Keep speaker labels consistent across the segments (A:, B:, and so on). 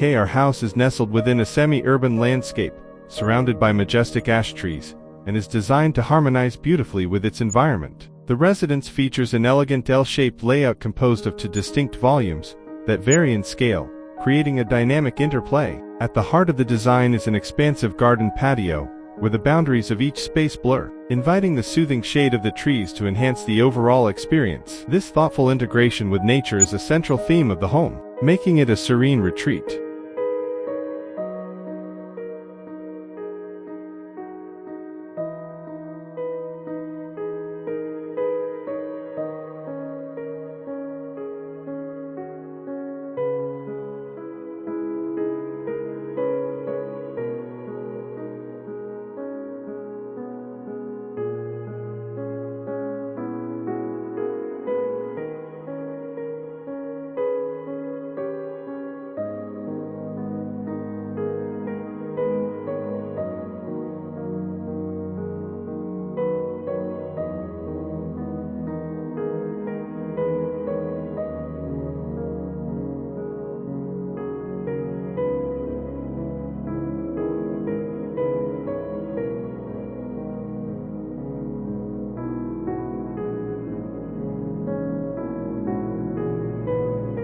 A: KR house is nestled within a semi-urban landscape, surrounded by majestic ash trees, and is designed to harmonize beautifully with its environment. The residence features an elegant L-shaped layout composed of two distinct volumes that vary in scale, creating a dynamic interplay. At the heart of the design is an expansive garden patio, where the boundaries of each space blur, inviting the soothing shade of the trees to enhance the overall experience. This thoughtful integration with nature is a central theme of the home, making it a serene retreat.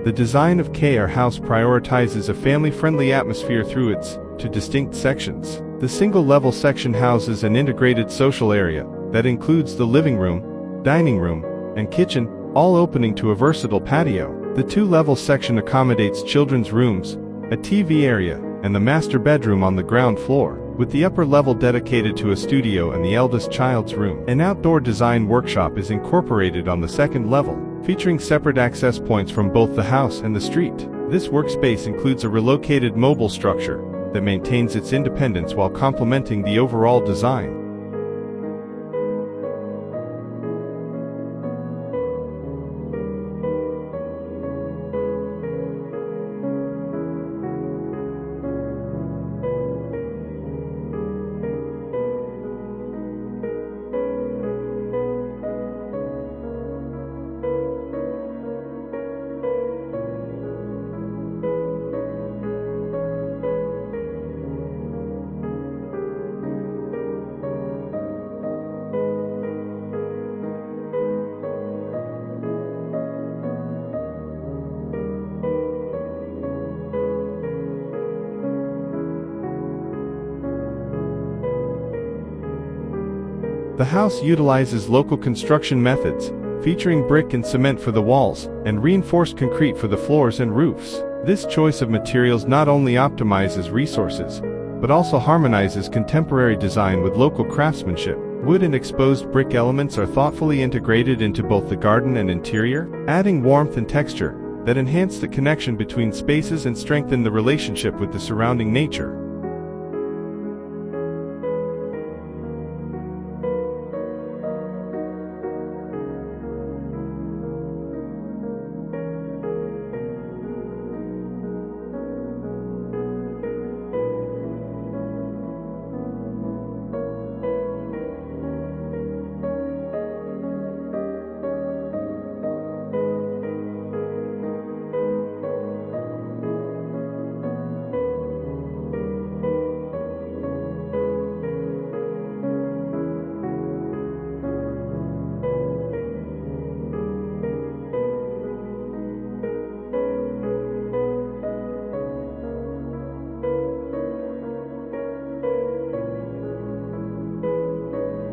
A: The design of KR House prioritizes a family-friendly atmosphere through its two distinct sections. The single-level section houses an integrated social area that includes the living room, dining room, and kitchen, all opening to a versatile patio. The two-level section accommodates children's rooms, a TV area, and the master bedroom on the ground floor, with the upper level dedicated to a studio and the eldest child's room. An outdoor design workshop is incorporated on the second level, featuring separate access points from both the house and the street. This workspace includes a relocated mobile structure that maintains its independence while complementing the overall design. The house utilizes local construction methods, featuring brick and cement for the walls, and reinforced concrete for the floors and roofs. This choice of materials not only optimizes resources, but also harmonizes contemporary design with local craftsmanship. Wood and exposed brick elements are thoughtfully integrated into both the garden and interior, adding warmth and texture that enhance the connection between spaces and strengthen the relationship with the surrounding nature.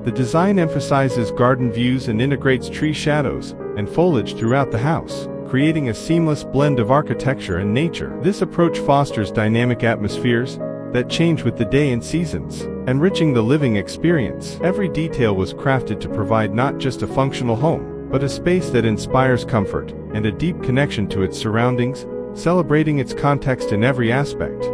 A: The design emphasizes garden views and integrates tree shadows and foliage throughout the house, creating a seamless blend of architecture and nature. This approach fosters dynamic atmospheres that change with the day and seasons, enriching the living experience. Every detail was crafted to provide not just a functional home, but a space that inspires comfort and a deep connection to its surroundings, celebrating its context in every aspect.